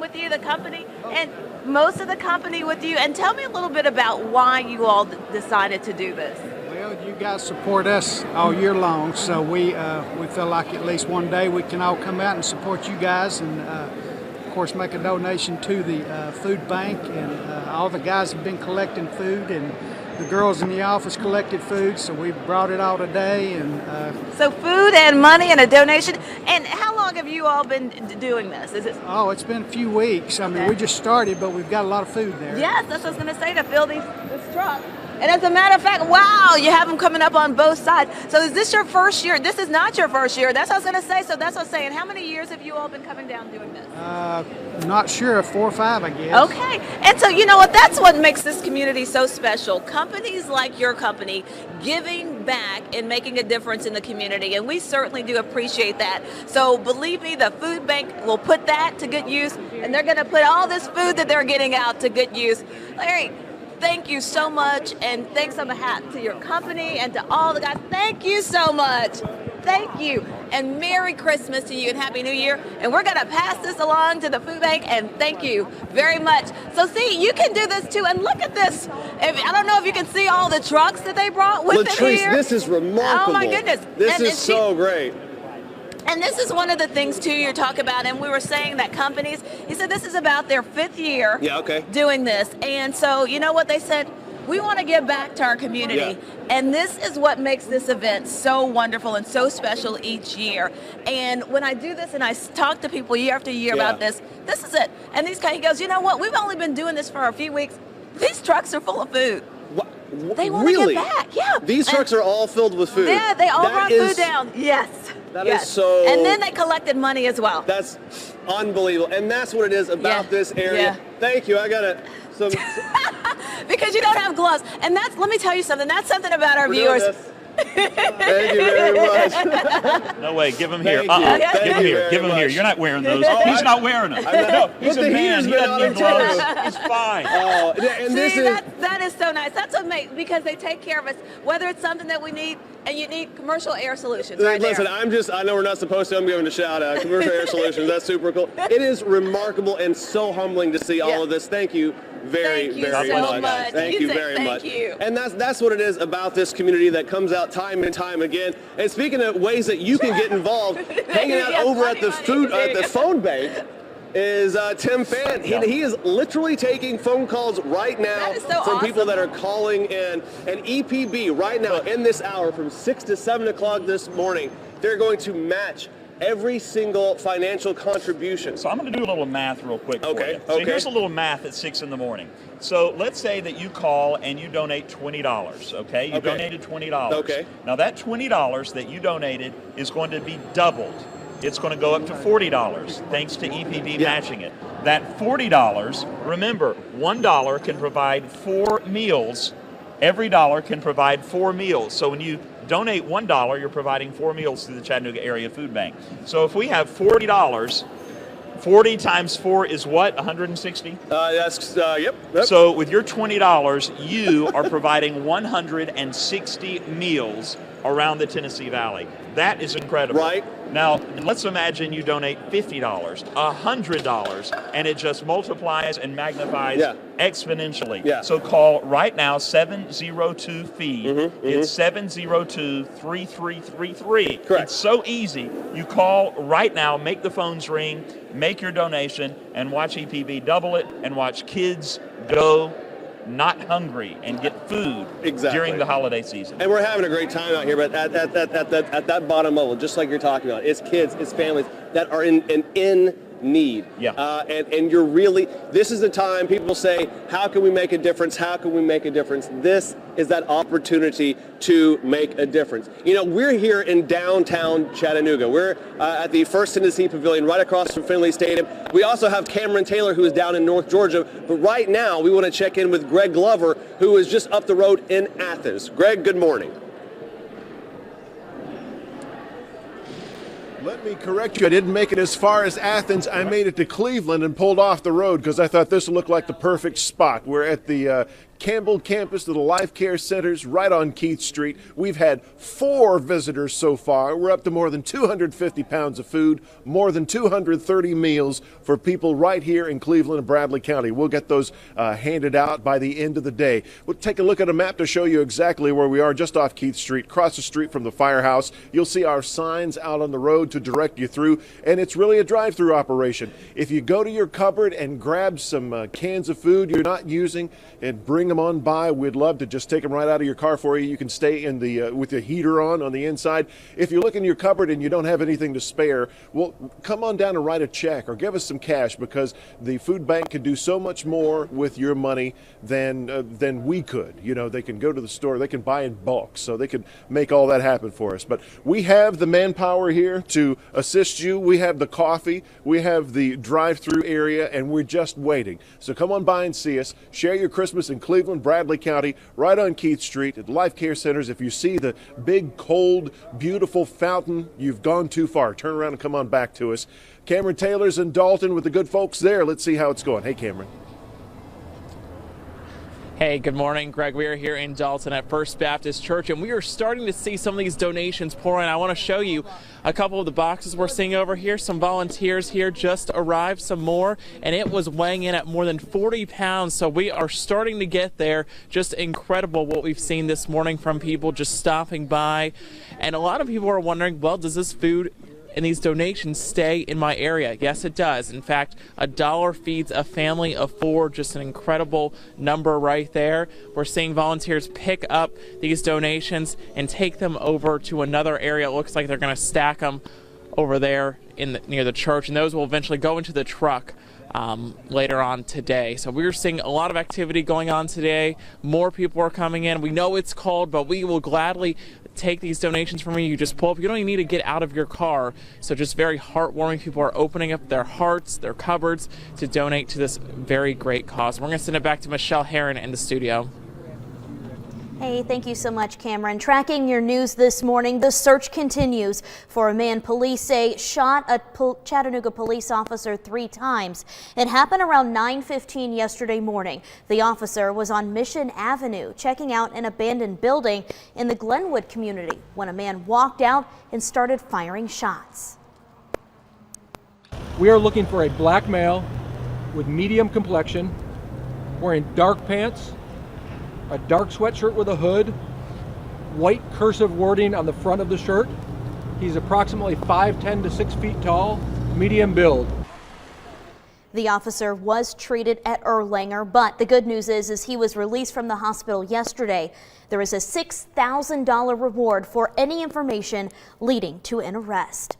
with you, the company, and most of the company with you. And tell me a little bit about why you all decided to do this. Well, you guys support us all year long, so we feel like at least one day we can all come out and support you guys, and of course make a donation to the food bank. And all the guys have been collecting food, and the girls in the office collected food, so we brought it all today. And so food and money and a donation. And how long have you all been doing this? Is it? Oh, it's been a few weeks. I mean, we just started, but we've got a lot of food there. Yes, that's what I was going to say, to fill this truck. And as a matter of fact, wow, you have them coming up on both sides. So is this your first year? This is not your first year. That's what I was going to say. So that's what I was saying. How many years have you all been coming down doing this? Not sure, 4 or 5, I guess. Okay. And so you know what? That's what makes this community so special. Companies like your company giving back and making a difference in the community. And we certainly do appreciate that. So believe me, the food bank will put that to good use. And they're going to put all this food that they're getting out to good use. Larry, thank you so much, and thanks on behalf to your company and to all the guys. Thank you so much. Thank you, and Merry Christmas to you and Happy New Year. And we're gonna pass this along to the food bank, and thank you very much. So see, you can do this too, and look at this. I don't know if you can see all the trucks that they brought with them here. This is remarkable. Oh my goodness. This is so great. And this is one of the things too you're talking about, and we were saying that companies, he said this is about their 5th year doing this. And so you know what they said? We want to give back to our community. And this is what makes this event so wonderful and so special each year. And when I do this and I talk to people year after year about this is it. And these guys, he goes, you know what? We've only been doing this for a few weeks. These trucks are full of food. They want to give back. Yeah. These trucks are all filled with food. Yeah, they all brought food down. Yes. That is so... And then they collected money as well. That's unbelievable. And that's what it is about this area. Thank you. I got it. Because you don't have gloves. And that's, let me tell you something. That's something about our viewers. Thank you very much. No way. Give him here. Give him here. Give him here. You're not wearing those. He's not wearing them. No, he's a man. He doesn't need gloves. He's fine. That is so nice. That's what makes, because they take care of us, whether it's something that we need, and you need commercial air solutions. Listen, I know we're not supposed to. I'm giving a shout out. Commercial air solutions. That's super cool. It is remarkable and so humbling to see all of this. Thank you very much. Thank you very much. And that's what it is about this community that comes out time and time again. And speaking of ways that you can get involved, hanging out over at the phone bank is Tim Fan. He is literally taking phone calls right now from people that are calling in. And EPB right now in this hour from 6 to 7 o'clock this morning, they're going to match every single financial contribution. So I'm going to do a little math real quick for you. So here's a little math at 6 in the morning. So let's say that you call and you donate $20, okay? You donated $20. Okay. Now that $20 that you donated is going to be doubled. It's going to go up to $40 thanks to EPB matching it. That $40, remember, $1 can provide 4 meals. Every dollar can provide 4 meals. So when you donate $1, you're providing 4 meals to the Chattanooga Area Food Bank. So if we have $40, 40 times 4 is what? 160? Yep. So with your $20, you are providing 160 meals around the Tennessee Valley. That is incredible. Right. Now, let's imagine you donate $50, $100, and it just multiplies and magnifies exponentially. So call right now, 702-FEED. It's 702-3333. Correct. It's so easy. You call right now, make the phones ring, make your donation, and watch EPB double it, and watch kids go not hungry and get food during the holiday season. And we're having a great time out here, but at that bottom level, just like you're talking about, it's kids, it's families that are in need. And you're really, this is the time people say, how can we make a difference? How can we make a difference? This is that opportunity to make a difference. You know, we're here in downtown Chattanooga. We're at the First Tennessee Pavilion right across from Finley Stadium. We also have Cameron Taylor, who is down in North Georgia. But right now, we want to check in with Greg Glover, who is just up the road in Athens. Greg, good morning. Let me correct you. I didn't make it as far as Athens. I made it to Cleveland and pulled off the road because I thought this looked like the perfect spot. We're at the Campbell campus to the Life Care Centers right on Keith Street. We've had 4 visitors so far. We're up to more than 250 pounds of food, more than 230 meals for people right here in Cleveland and Bradley County. We'll get those handed out by the end of the day. We'll take a look at a map to show you exactly where we are, just off Keith Street, across the street from the firehouse. You'll see our signs out on the road to direct you through, and it's really a drive-through operation. If you go to your cupboard and grab some cans of food you're not using and bring them on by, we'd love to just take them right out of your car for you. You can stay in the with the heater on the inside. If you look in your cupboard and you don't have anything to spare, well, come on down and write a check or give us some cash, because the food bank can do so much more with your money than we could. You know, they can go to the store, they can buy in bulk, so they can make all that happen for us. But we have the manpower here to assist you. We have the coffee, we have the drive-through area, and we're just waiting. So come on by and see us. Share your Christmas in Cleveland, Bradley County, right on Keith Street at Life Care Centers. If you see the big, cold, beautiful fountain, you've gone too far. Turn around and come on back to us. Cameron Taylor's in Dalton with the good folks there. Let's see how it's going. Hey, Cameron. Hey, good morning, Greg. We are here in Dalton at First Baptist Church, and we are starting to see some of these donations pour in. I want to show you a couple of the boxes we're seeing over here. Some volunteers here just arrived, some more, and it was weighing in at more than 40 pounds. So we are starting to get there. Just incredible what we've seen this morning from people just stopping by. And a lot of people are wondering, well, does this food and these donations stay in my area? Yes, it does. In fact, $1 feeds a family of 4, just an incredible number right there. We're seeing volunteers pick up these donations and take them over to another area. It looks like they're going to stack them over there near the church, and those will eventually go into the truck later on today. So we're seeing a lot of activity going on today. More people are coming in. We know it's cold, but we will gladly take these donations from you. You just pull up. You don't even need to get out of your car. So just very heartwarming. People are opening up their hearts, their cupboards to donate to this very great cause. We're going to send it back to Michelle Herron in the studio. Hey, thank you so much, Cameron. Tracking your news this morning, the search continues for a man police say shot a Chattanooga police officer 3 times. It happened around 9:15 yesterday morning. The officer was on Mission Avenue checking out an abandoned building in the Glenwood community when a man walked out and started firing shots. We are looking for a black male with medium complexion, wearing dark pants, a dark sweatshirt with a hood, white cursive wording on the front of the shirt. He's approximately 5'10" to 6 feet tall, medium build. The officer was treated at Erlanger, but the good news is he was released from the hospital yesterday. There is a $6,000 reward for any information leading to an arrest.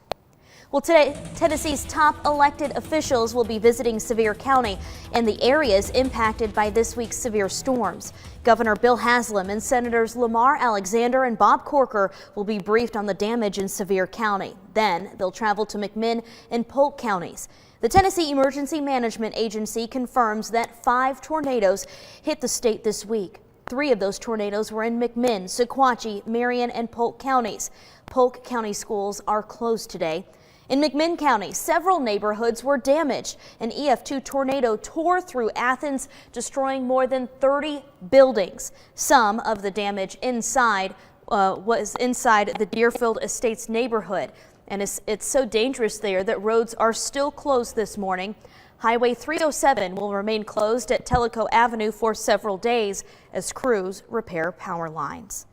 Well, today, Tennessee's top elected officials will be visiting Sevier County and the areas impacted by this week's severe storms. Governor Bill Haslam and Senators Lamar Alexander and Bob Corker will be briefed on the damage in Sevier County. Then they'll travel to McMinn and Polk counties. The Tennessee Emergency Management Agency confirms that 5 tornadoes hit the state this week. 3 of those tornadoes were in McMinn, Sequatchie, Marion, and Polk counties. Polk County schools are closed today. In McMinn County, several neighborhoods were damaged. An EF2 tornado tore through Athens, destroying more than 30 buildings. Some of the damage was inside the Deerfield Estates neighborhood. And it's so dangerous there that roads are still closed this morning. Highway 307 will remain closed at Tellico Avenue for several days as crews repair power lines.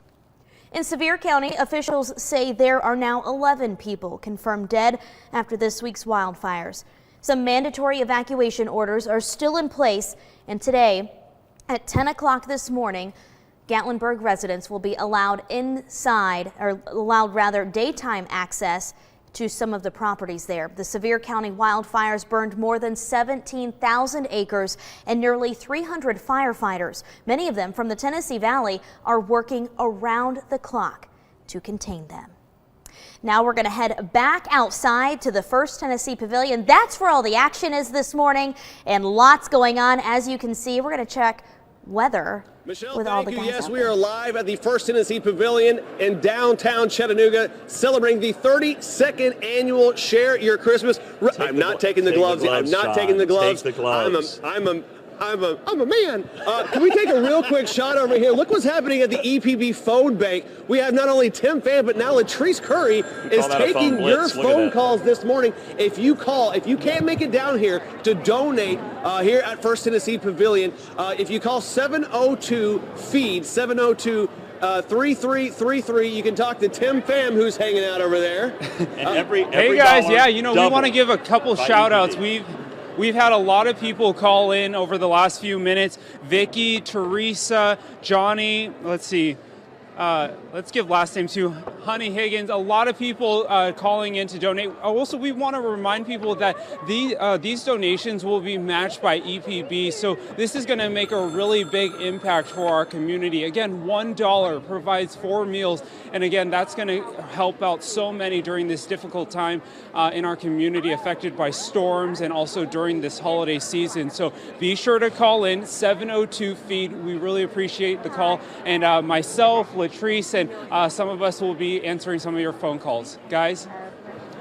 In Sevier County, officials say there are now 11 people confirmed dead after this week's wildfires. Some mandatory evacuation orders are still in place, and today at 10 o'clock this morning, Gatlinburg residents will be allowed daytime access to some of the properties there. The Sevier County wildfires burned more than 17,000 acres and nearly 300 firefighters, many of them from the Tennessee Valley, are working around the clock to contain them. Now we're going to head back outside to the First Tennessee Pavilion. That's where all the action is this morning and lots going on. As you can see, we're going to check weather Michelle, with all the thank you. guys. Yes, we are live at the First Tennessee Pavilion in downtown Chattanooga, celebrating the 32nd annual Share Your Christmas. I'm not taking the gloves. I'm not taking the gloves. Take the gloves. I'm a man. Can we take a real quick shot over here? Look what's happening at the EPB phone bank. We have not only Tim Pham, but now Latrice Curry is taking your phone calls this morning. If you can't make it down here to donate here at First Tennessee Pavilion, if you call 702-FEED, 702-3333, you can talk to Tim Pham, who's hanging out over there. And every hey guys, yeah, you know, we want to give a couple shout outs. We've had a lot of people call in over the last few minutes. Vicky, Teresa, Johnny, let's see. Let's give last name too. Honey Higgins. A lot of people calling in to donate. Also, we want to remind people that these donations will be matched by EPB. So this is going to make a really big impact for our community. Again, $1 provides 4 meals. And again, that's going to help out so many during this difficult time in our community affected by storms and also during this holiday season. So be sure to call in 702-FEED. We really appreciate the call. And myself, Latrice, and some of us will be answering some of your phone calls. Guys?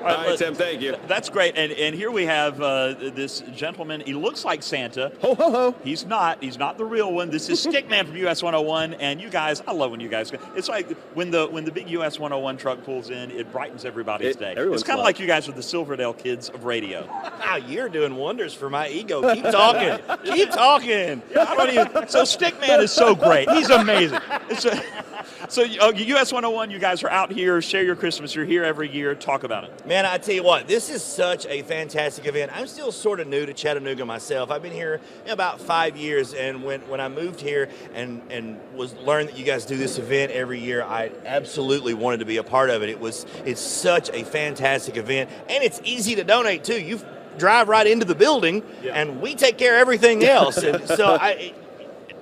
All right, Tim, thank you. That's great. And here we have this gentleman. He looks like Santa. Ho, ho, ho. He's not. He's not the real one. This is Stickman from US 101. And you guys, I love when you guys go. It's like when the big US 101 truck pulls in, it brightens everybody's day. It's kind of like you guys are the Silverdale kids of radio. You're doing wonders for my ego. Keep talking. Keep talking. So Stickman is so great. He's amazing. So US 101, you guys are out here, share your Christmas. You're here every year. Talk about it. Man, I tell you what, this is such a fantastic event. I'm still sort of new to Chattanooga myself. I've been here about 5 years, and when I moved here and learned that you guys do this event every year, I absolutely wanted to be a part of it. It's such a fantastic event, and it's easy to donate too. You drive right into the building, and we take care of everything else. And so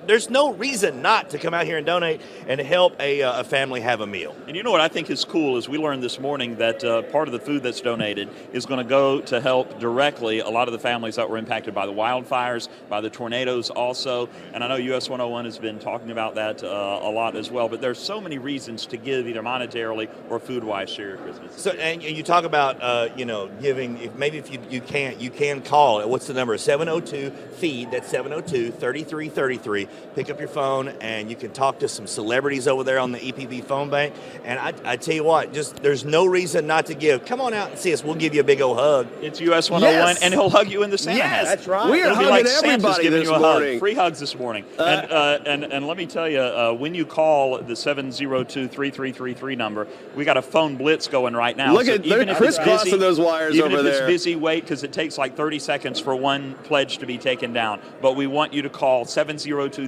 there's no reason not to come out here and donate and help a family have a meal. And you know what I think is cool is we learned this morning that part of the food that's donated is going to go to help directly a lot of the families that were impacted by the wildfires, by the tornadoes also. And I know US 101 has been talking about that a lot as well. But there's so many reasons to give either monetarily or food-wise share your Christmas. So, and you talk about giving. If you can call. What's the number? 702-FEED. That's 702-3333. Pick up your phone and you can talk to some celebrities over there on the EPB phone bank. And I tell you what, there's no reason not to give. Come on out and see us. We'll give you a big old hug. It's US 101, and he'll hug you in the Santa hat. That's right. We are It'll be hugging like Santa's everybody giving this you a morning. hug. Free hugs this morning. And let me tell you, when you call the 702-3333 number, we got a phone blitz going right now. Look at they're crisscrossing those wires over there. Even if it's busy, wait, because it takes like 30 seconds for one pledge to be taken down. But we want you to call 702-3333.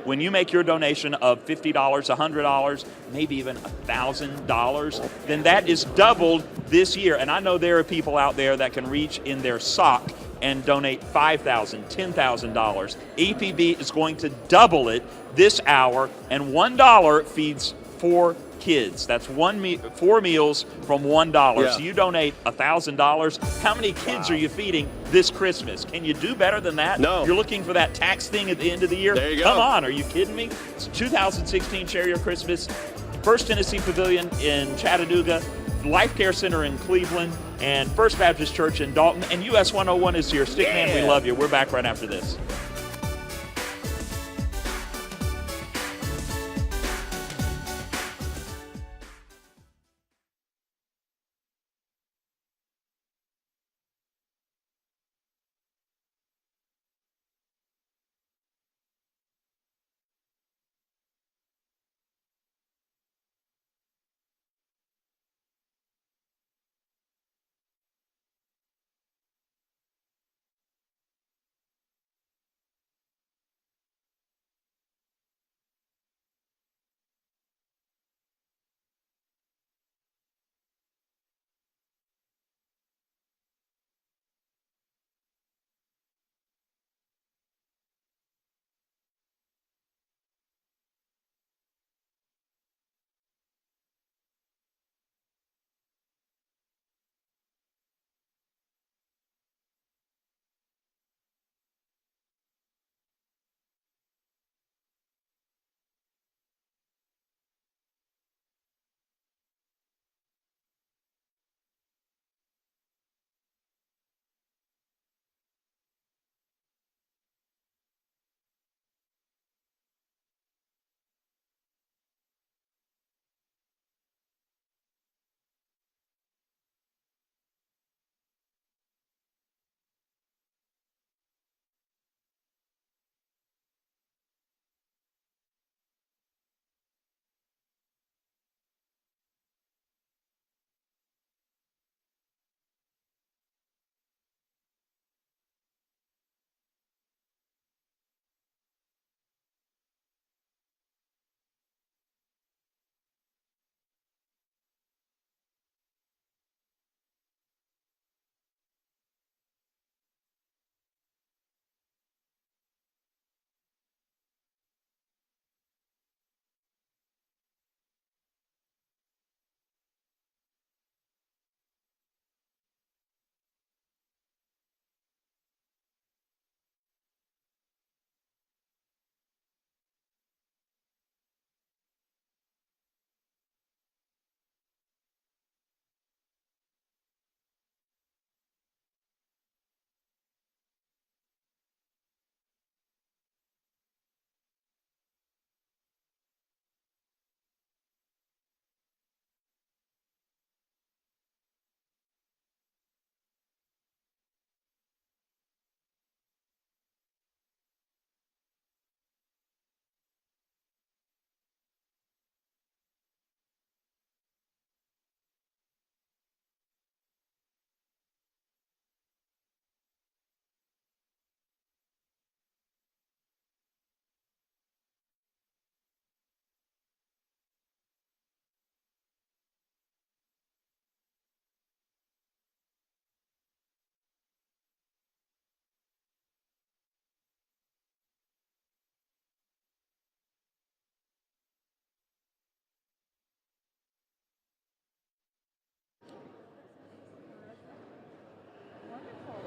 When you make your donation of $50, $100, maybe even $1,000, then that is doubled this year. And I know there are people out there that can reach in their sock and donate $5,000, $10,000. EPB is going to double it this hour, and $1 feeds 4 kids. That's 4 meals from $1. Yeah. So you donate $1,000. How many kids are you feeding this Christmas? Can you do better than that? No. You're looking for that tax thing at the end of the year? There you go. Come on, are you kidding me? It's 2016 Share Your Christmas, First Tennessee Pavilion in Chattanooga, Life Care Center in Cleveland, and First Baptist Church in Dalton. And US 101 is here. Stickman, we love you. We're back right after this.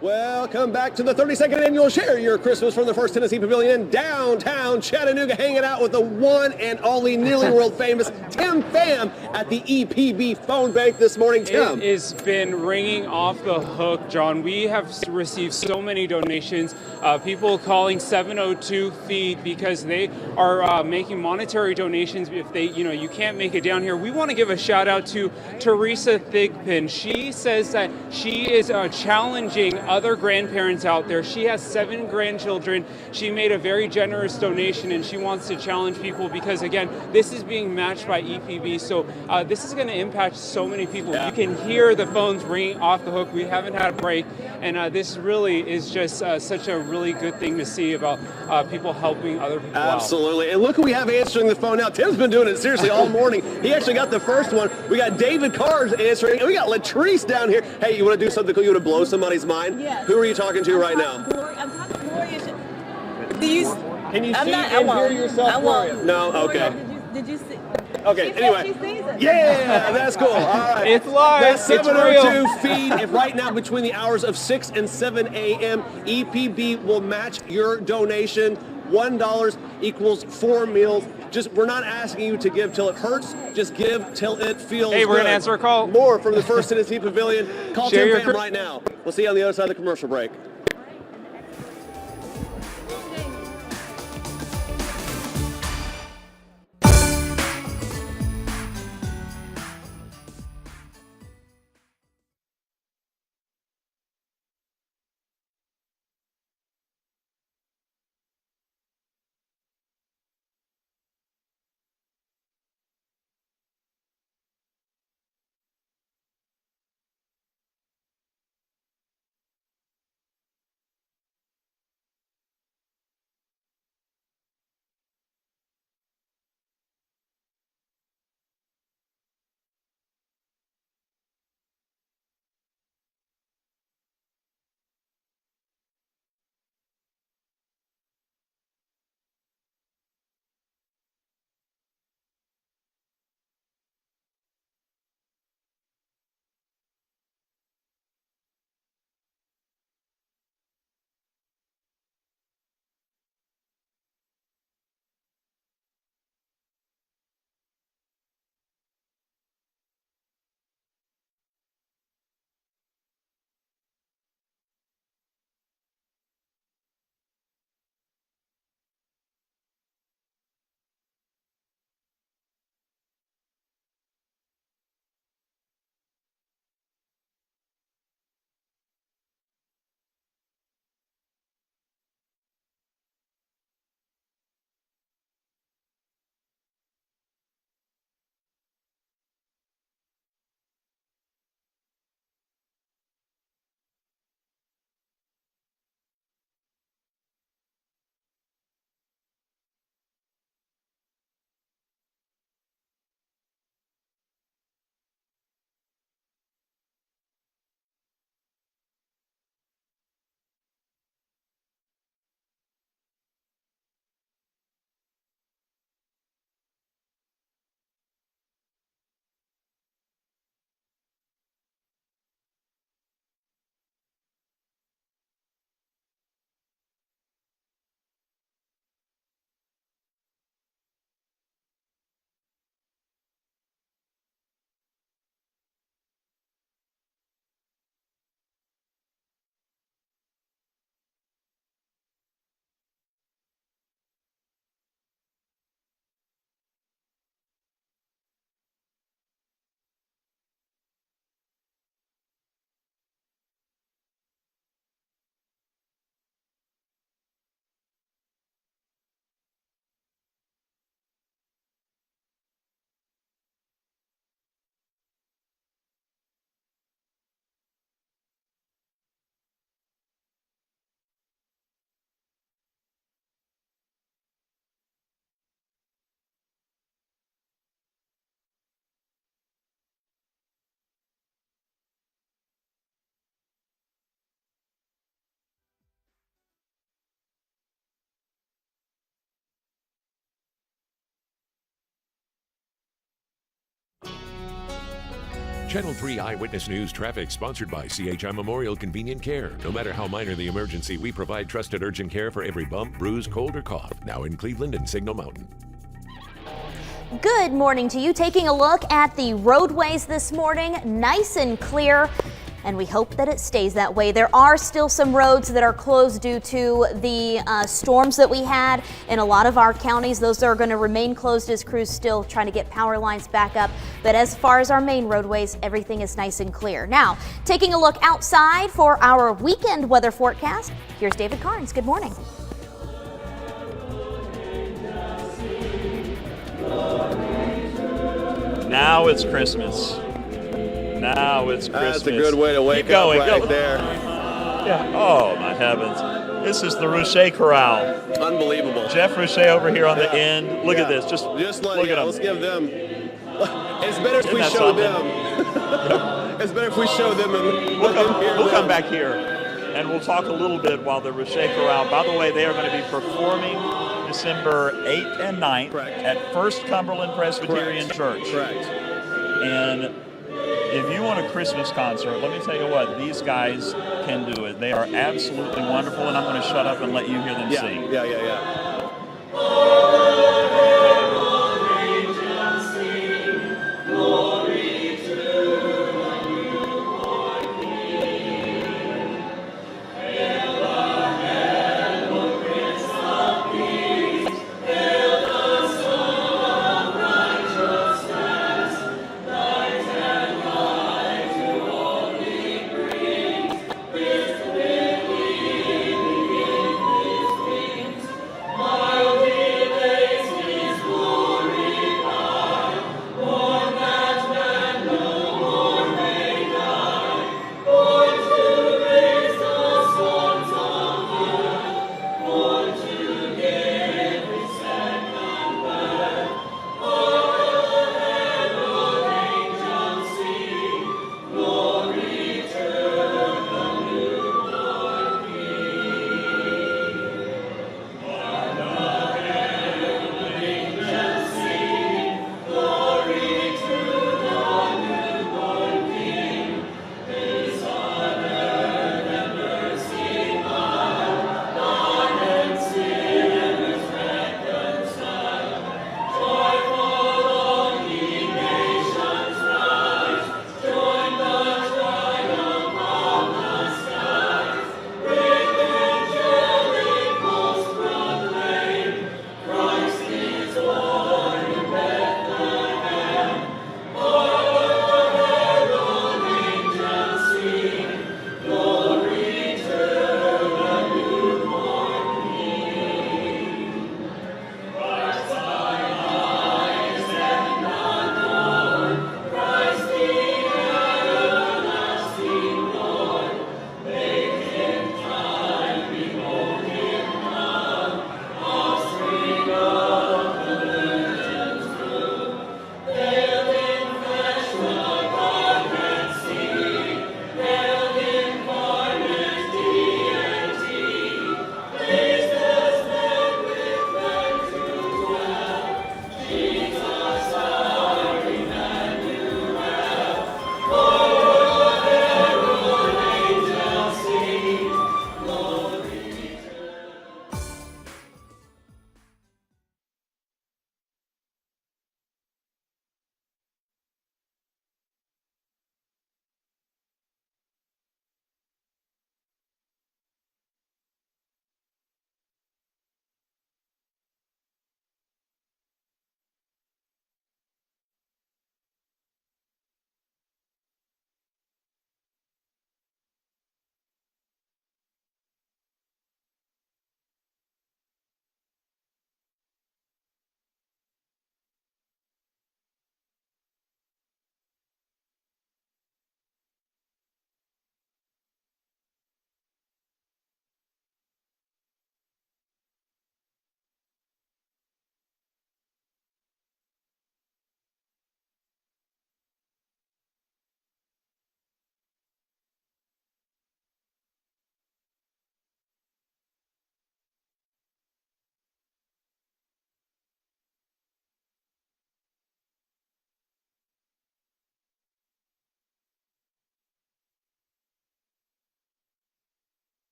Welcome back to the 32nd annual Share Your Christmas from the First Tennessee Pavilion in downtown Chattanooga, hanging out with the one and only nearly world famous Tim Pham at the EPB phone bank this morning. Tim. It has been ringing off the hook, John. We have received so many donations, people calling 702 Feed because they are making monetary donations if they, you can't make it down here. We want to give a shout out to Teresa Thigpen. She says that she is challenging other grandparents out there. She has 7 grandchildren. She made a very generous donation, and she wants to challenge people because, again, this is being matched by EPB. So this is going to impact so many people. Yeah. You can hear the phones ringing off the hook. We haven't had a break, and this really is just such a really good thing to see about people helping other people Absolutely. Out. And look who we have answering the phone now. Tim's been doing it seriously all morning. He actually got the first one. We got David Carr's answering, and we got Latrice down here. Hey, you want to do something cool? You want to blow somebody's mind? Yes. Who are you talking to right now? I'm talking to Gloria. Do you? Can you see and hear yourself, Gloria? No? Okay. Did you see? Okay, anyway. Yeah, that's cool. All right. It's live. That's 702 Feed. If right now between the hours of 6 and 7 a.m., EPB will match your donation. $1 equals 4 meals. We're not asking you to give till it hurts. Just give till it feels good. Hey, we're going to answer a call. More from the First Tennessee Pavilion. Call Tim Pham right now. We'll see you on the other side of the commercial break. Channel 3 Eyewitness News traffic sponsored by CHI Memorial Convenient Care. No matter how minor the emergency, we provide trusted urgent care for every bump, bruise, cold, or cough. Now in Cleveland and Signal Mountain. Good morning to you. Taking a look at the roadways this morning, nice and clear, and we hope that it stays that way. There are still some roads that are closed due to the storms that we had in a lot of our counties. Those are going to remain closed as crews still trying to get power lines back up. But as far as our main roadways, everything is nice and clear. Now, taking a look outside for our weekend weather forecast, here's David Carnes. Good morning. Now it's Christmas. Now it's Christmas. That's a good way to wake up right there. Yeah. Oh, my heavens. This is the Rouche Chorale. Unbelievable. Jeff Rouche over here on the end. Look at this. Just look at them. Let's give them. It's better if we show them. It's better if we show them. We'll come back here and we'll talk a little bit while the Rouche Chorale. By the way, they are going to be performing December 8th and 9th at First Cumberland Presbyterian Church. Correct. And if you want a Christmas concert, let me tell you what, these guys can do it. They are absolutely wonderful, and I'm going to shut up and let you hear them sing. Yeah.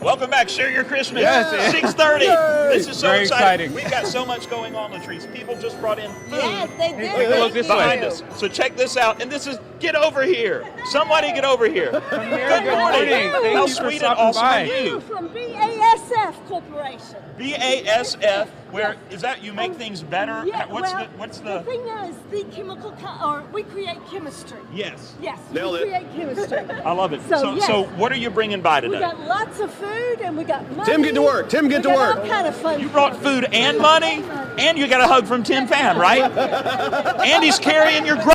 Welcome back. Share your Christmas. Yes. 6:30. This is so Very exciting. exciting. We've got so much going on, Latrice. People just brought in food. Yes, they did. Take a look this way. Behind us. So check this out. And this is Get Over Here. Somebody get over here. Good morning. Thank How you for sweet and stopping awesome by. are you? From BASF Corporation. BASF. Where is that? You make things better. Yeah, What's the the? thing is, the chemical, or we create chemistry. Yes. Yes, Nailed we it. create chemistry. I love it. So, yes. So what are you bringing by We today? got lots of food and we got money. Tim, get to work. Tim, get to We got work. all kind of fun. You brought food and money, and you got a hug from Tim Fan, right? And he's carrying your.